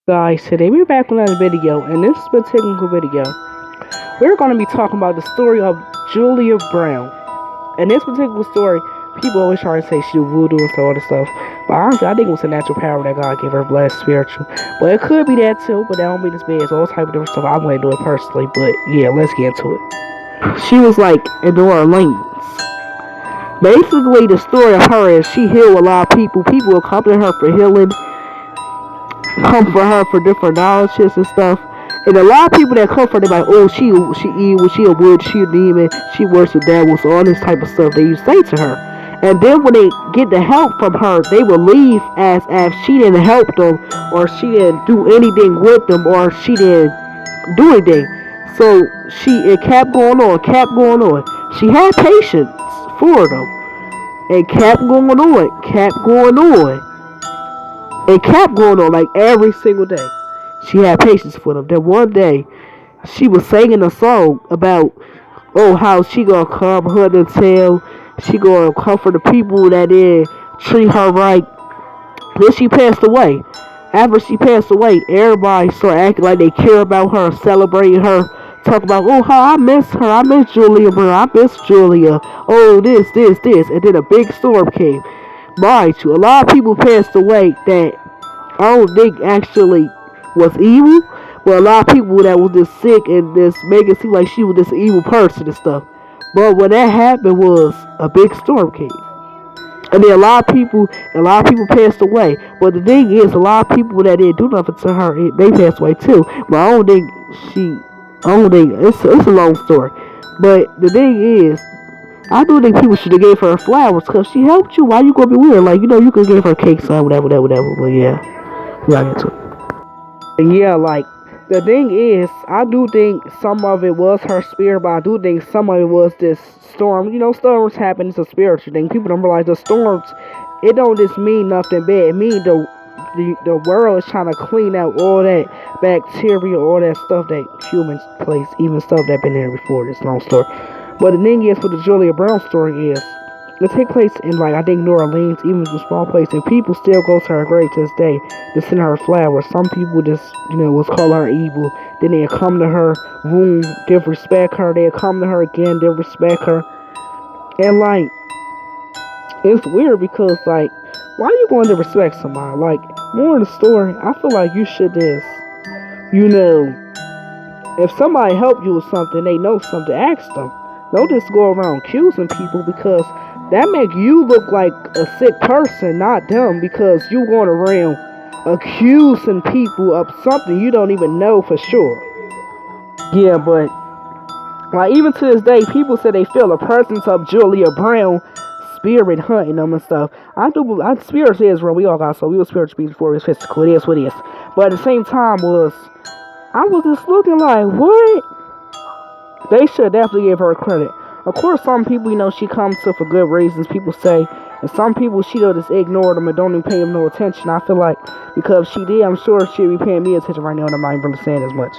Guys, today we're back with another video. In this particular video, we're going to be talking about the story of Julia Brown. In this particular story, people always try to say she was voodoo and all this stuff, but honestly, I think it was a natural power that God gave her, blessed spiritual. But it could be that too, but that don't mean it's bad. It's all type of different stuff. I wouldn't do it personally, but yeah, let's get into it. She was like in New Orleans. Basically, the story of her is she healed a lot of people. People will come to her for healing, come for her for different knowledges and stuff. And a lot of people that come for them like, oh, she evil, she a witch, she a demon, she works with devils, all this type of stuff they used to say to her. And then when they get the help from her, they will leave as if she didn't help them, or she didn't do anything with them, or she didn't do anything. So it kept going on, kept going on. She had patience for them. It kept going on, kept going on. It kept going on like every single day. She had patience for them. Then one day, she was singing a song about, oh, how she gonna calm her to tell. She gonna comfort the people that did treat her right. Then she passed away. After she passed away, everybody started acting like they care about her, celebrating her, talk about, oh, how I miss her. I miss Julia Brown. I miss Julia. Oh, this. And then a big storm came. Mind you, a lot of people passed away that I don't think actually was evil, but a lot of people that was just sick and just make it seem like she was this evil person and stuff. But what that happened was a big storm came. And then a lot of people passed away. But the thing is, a lot of people that didn't do nothing to her, they passed away too. But I don't think it's a long story. But the thing is, I do think people should have gave her flowers because she helped you. Why you gonna be weird? Like, you could give her cake, son, whatever. But yeah, we gotta get to it. And yeah, like, the thing is, I do think some of it was her spirit, but I do think some of it was this storm. Storms happen. It's a spiritual thing. People don't realize the storms, it don't just mean nothing bad. It means the world is trying to clean out all that bacteria, all that stuff that humans place, even stuff that been there before. This long story. But the thing is, with the Julia Brown story is, it take place in, like, I think New Orleans, even a small place, and people still go to her grave to this day to send her flowers. Some people just, was call her evil. Then they'll come to her room, disrespect her. They'll come to her again, disrespect her. And, like, it's weird because, like, why are you going to respect somebody? Like, more in the story, I feel like you should just, if somebody helped you with something, they know something, ask them. Don't just go around accusing people, because that make you look like a sick person, not them, because you going around accusing people of something you don't even know for sure. Yeah, but like, even to this day, people say they feel the presence of Julia Brown spirit hunting them and stuff. Spirit is real. We all got, so we were spiritual beings before it's physical. It is what it is. But at the same time I was just looking like, what? They should definitely give her credit. Of course, some people, she comes to for good reasons, people say. And some people, she'll just ignore them and don't even pay them no attention. I feel like, because if she did, I'm sure she'd be paying me attention right now, and I'm not even really saying as much.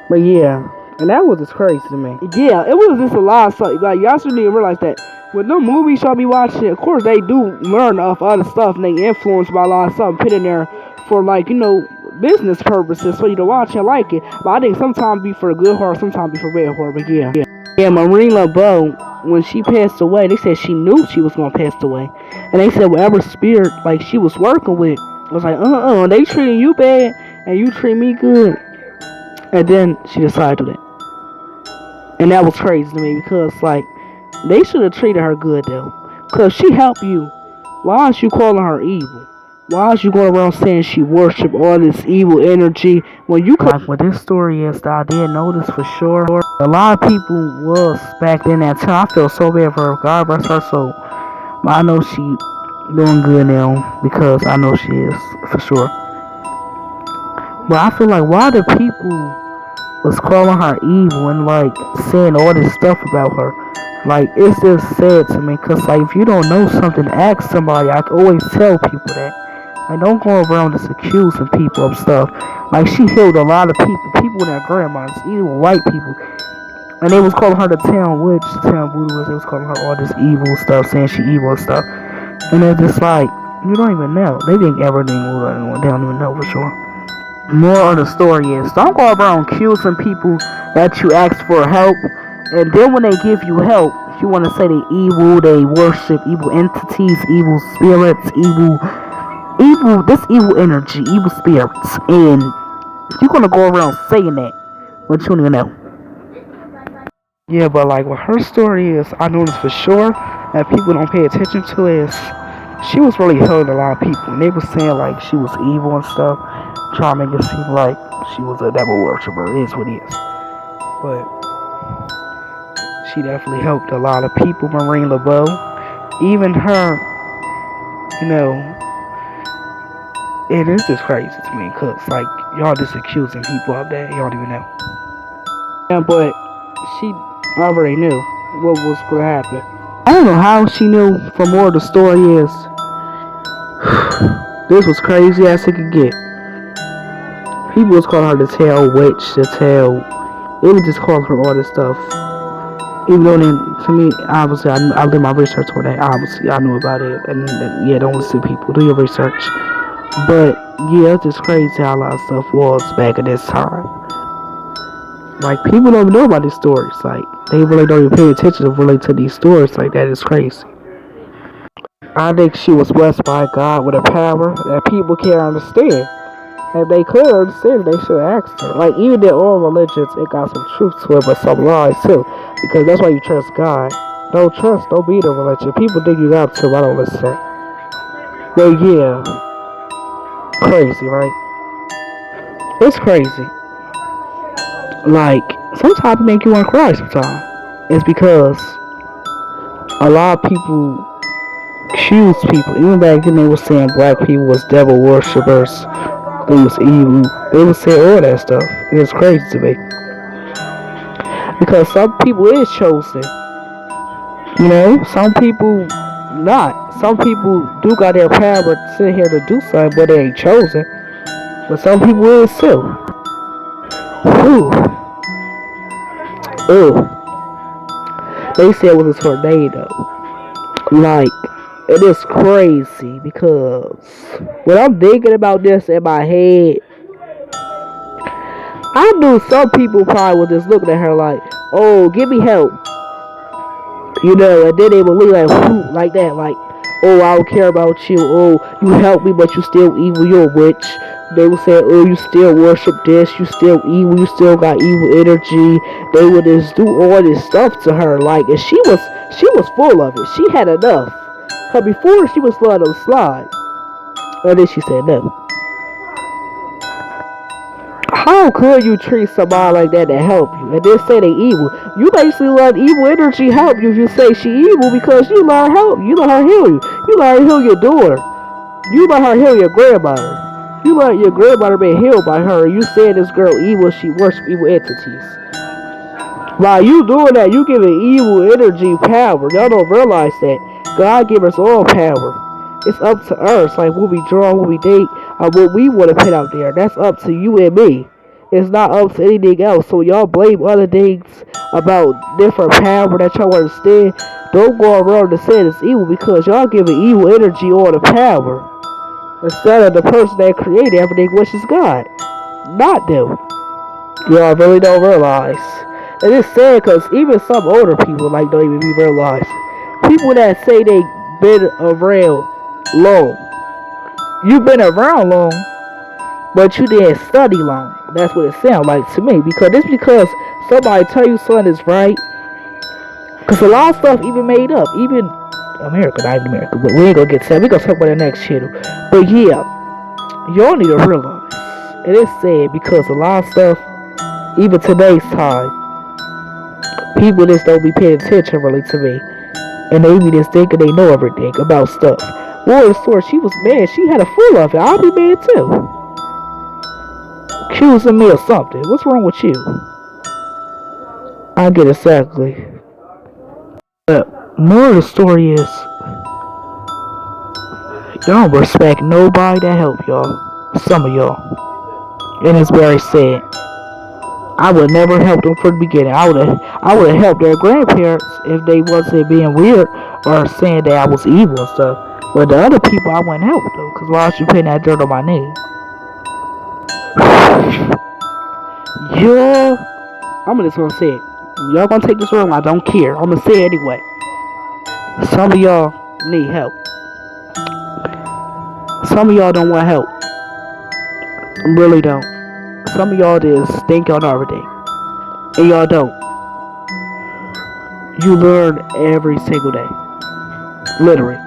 But yeah, and that was just crazy to me. Yeah, it was just a lot of stuff. Like, y'all should even realize that with the movies y'all be watching, of course, they do learn off other stuff, and they influenced by a lot of stuff put in there for, like, business purposes, so you to watch and like it. But I think sometimes be for a good horror, sometimes be for bad horror. But yeah, Maureen LeBeau, when she passed away, they said she knew she was gonna pass away, and they said whatever spirit like she was working with was like, they treating you bad and you treat me good, and then she decided to do that, and that was crazy to me, because like, they should have treated her good though, because she helped you. Why is you calling her evil? Why is you going around saying she worship all this evil energy when you could? Like, what this story is, that I did notice for sure. A lot of people was back in that time. I feel so bad for her. God bless her soul. But I know she doing good now, because I know she is for sure. But I feel like, why the people was calling her evil and like saying all this stuff about her? Like, it's just sad to me, because like, if you don't know something, ask somebody. I always tell people that. Like, don't go around just accusing people of stuff. Like, she healed a lot of people in their grandmas, even white people. And they was calling her the town witch, the town voodoo. They was calling her all this evil stuff, saying she evil and stuff. And it's just like, you don't even know. They think everything was, they don't even know for sure. More of the story is, don't go around accusing people that you ask for help, and then when they give you help, you want to say they evil, they worship evil entities, evil spirits, evil energy, evil spirits, and you're gonna go around saying that, but you don't even know. Yeah, but like what her story is, I know this for sure, and people don't pay attention to is, she was really hurting a lot of people, and they were saying like she was evil and stuff, trying to make it seem like she was a devil worshiper. It is what it is. But she definitely helped a lot of people. Maureen LeBeau, even her, you know, and it's just crazy to me, cause like y'all just accusing people of that y'all don't even know. Yeah, but she already knew what was gonna happen. I don't know how she knew. For more of the story is, this was crazy as it could get. People was calling her the tail witch, the tail. They would just call her all this stuff. Even though, to me, obviously, I did my research on that. Obviously, I knew about it. And yeah, don't listen to people. Do your research. But yeah, it's just crazy how a lot of stuff was back at this time. Like, people don't know about these stories. Like, they really don't even pay attention to relate to these stories. Like, that is crazy. I think she was blessed by God with a power that people can't understand. If they could understand, they should have asked her. Like, even in all religions, it got some truth to it, but some lies too. Because that's why you trust God. Don't be in a religion. People think you got to, I don't listen. But yeah. Crazy, right? It's crazy. Like, sometimes it make you want to cry sometimes. It's because a lot of people accuse people. Even back then they were saying black people was devil worshippers. They was evil. They would say all that stuff. It's crazy to me. Because some people is chosen. You know, some people not. Some people do got their power to sit here to do something, but they ain't chosen. But some people is too. Whew. They said it was a tornado. Like, it is crazy because when I'm thinking about this in my head, I knew some people probably was just looking at her like, oh, give me help. You know, and then they would look like that, like, oh, I don't care about you. Oh, you help me, but you still evil. You're a witch. They would say, oh, you still worship this. You still evil. You still got evil energy. They would just do all this stuff to her, like, and she was full of it. She had enough. Cause before she was letting them slide, and then she said no. How could you treat somebody like that to help you and then say they evil? You basically let evil energy help you if you say she evil because you let her help you. You let her heal you. You let her heal your daughter. You let her heal your grandmother. You let your grandmother be healed by her. You said this girl evil, she worships evil entities. While you doing that, you giving evil energy power. Y'all don't realize that. God give us all power. It's up to us, like what we draw, what we date, what we want to put out there. That's up to you and me. It's not up to anything else. So y'all blame other things about different power that y'all understand. Don't go around and say it's evil because y'all giving evil energy all the power. Instead of the person that created everything, which is God. Not them. Y'all really don't realize. And it's sad because even some older people like don't even realize. People that say they been around long. You've been around long, but you didn't study long. That's what it sounds like to me. Because it's because somebody tell you something is right. Because a lot of stuff even made up. Even America, not even America. But we ain't gonna get to that. We gonna talk about the next channel. But yeah, y'all need to realize. It is sad because a lot of stuff, even today's time, people just don't be paying attention really to me. And they be just thinking they know everything about stuff. Well, the story, she was mad. She had a fool of it. I'll be mad too. Accusing me of something. What's wrong with you? I get it exactly. But more of the story is, y'all don't respect nobody that help y'all. Some of y'all. And it's very sad. I would never help them from the beginning. I would have helped their grandparents if they wasn't being weird or saying that I was evil and stuff. But the other people, I wouldn't help them because why was you putting that dirt on my name? Y'all, I'm just gonna say it. Y'all gonna take this wrong, I don't care. I'm gonna say it anyway. Some of y'all need help. Some of y'all don't want help. Really don't. Some of y'all just think on everything. And y'all don't. You learn every single day. Literally.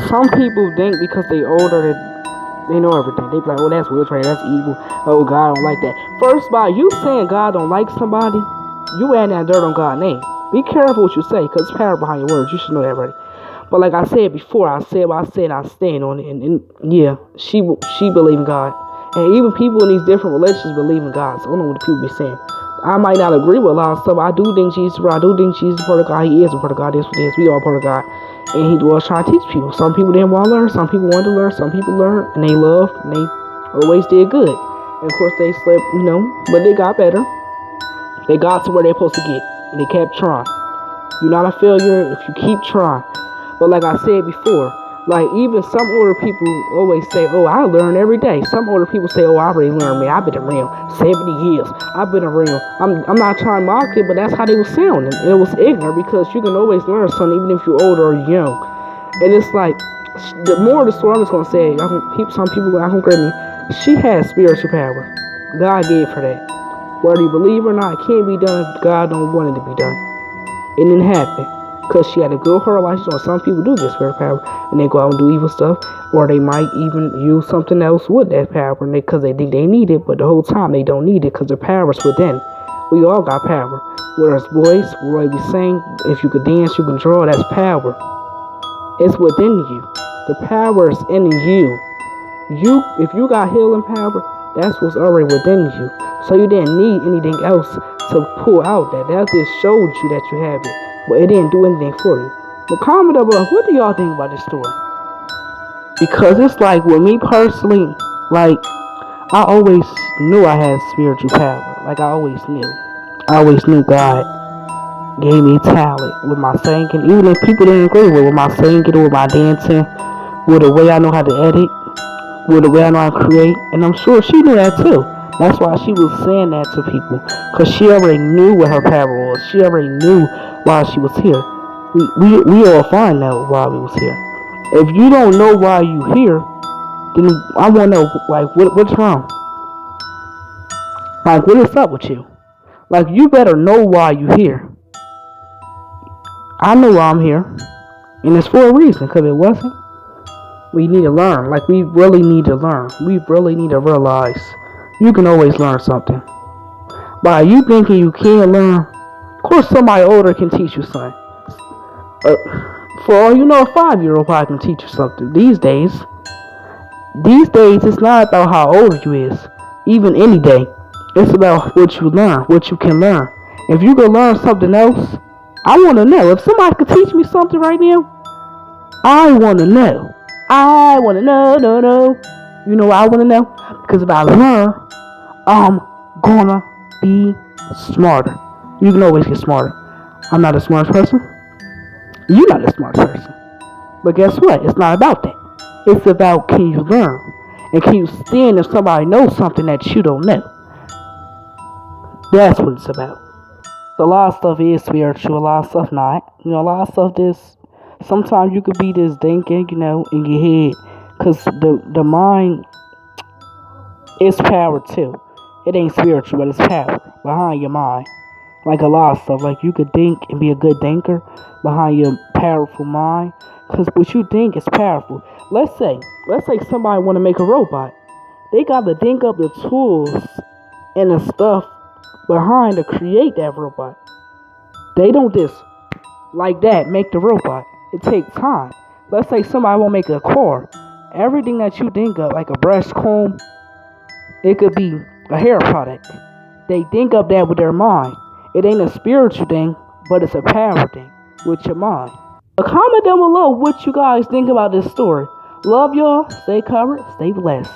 Some people think because they older that they know everything. They be like, oh, that's witchcraft, that's evil. Oh, God don't like that. First of all, you saying God don't like somebody, you adding that dirt on God's name. Be careful what you say, because it's power behind your words. You should know that already. But like I said before, I said what I said, I stand on it. And yeah, she believe in God. And even people in these different religions believe in God. So I don't know what the people be saying. I might not agree with a lot of stuff. I do think Jesus is a part of God. He is a part of God. This what it is. We all part of God. And he was trying to teach people. Some people didn't want to learn. Some people wanted to learn. Some people learned. And they loved. And they always did good. And of course they slept, but they got better. They got to where they're supposed to get. And they kept trying. You're not a failure if you keep trying. But like I said before, like even some older people always say, oh, I learn every day. Some older people say, oh, I already learned, man. I've been around 70 years. I've been around. I'm not trying to mock it, but that's how they were sounding. And it was ignorant because you can always learn something even if you're older or young. And it's like, the more of the story I'm just going to say, some people are going to agree with me. She has spiritual power. God gave her that. Whether you believe or not, it can't be done if God don't want it to be done. It didn't happen. Because she had to go her life. Some people do get spiritual power and they go out and do evil stuff, or they might even use something else with that power because they think they need it, but the whole time they don't need it because their power is within. We all got power. Whether it's voice, whether you sing, if you could dance, you can draw, that's power. It's within you. The power is in you. If you got healing power, that's what's already within you. So you didn't need anything else to pull out that. That just showed you that you have it. But it didn't do anything for you. But comment down below, what do y'all think about this story? Because it's like, with me personally, like, I always knew I had spiritual power. Like, I always knew. I always knew God gave me talent with my singing. Even if people didn't agree with my singing, with my dancing, with the way I know how to edit, with the way I know how to create. And I'm sure she knew that too. That's why she was saying that to people. Because she already knew what her power was. She already knew why she was here. We all find out why we was here. If you don't know why you here, then I want to know, like, what's wrong? Like, what is up with you? Like, you better know why you here. I know why I'm here. And it's for a reason, because it wasn't. We need to learn. Like, we really need to learn. We really need to realize you can always learn something. By you thinking you can't learn, of course somebody older can teach you something. For all you know, a 5-year-old probably can teach you something. These days, it's not about how old you is. Even any day, it's about what you learn, what you can learn. If you can learn something else, I want to know. If somebody could teach me something right now, I want to know. I want to know, no. You know why I want to know? Because if I learn, I'm gonna be smarter. You can always get smarter. I'm not the smartest person. You're not the smartest person. But guess what? It's not about that. It's about, can you learn? And can you stand if somebody knows something that you don't know? That's what it's about. A lot of stuff is spiritual, a lot of stuff not. A lot of stuff is, sometimes you could be just thinking, in your head. Because the mind is power too. It ain't spiritual, but it's power behind your mind. Like a lot of stuff. Like, you could think and be a good thinker behind your powerful mind. Because what you think is powerful. Let's say somebody want to make a robot. They got to think up the tools and the stuff behind to create that robot. They don't just like that make the robot. It takes time. Let's say somebody want to make a car. Everything that you think of, like a brush comb, it could be a hair product. They think of that with their mind. It ain't a spiritual thing, but it's a power thing with your mind. But comment down below what you guys think about this story. Love y'all. Stay covered. Stay blessed.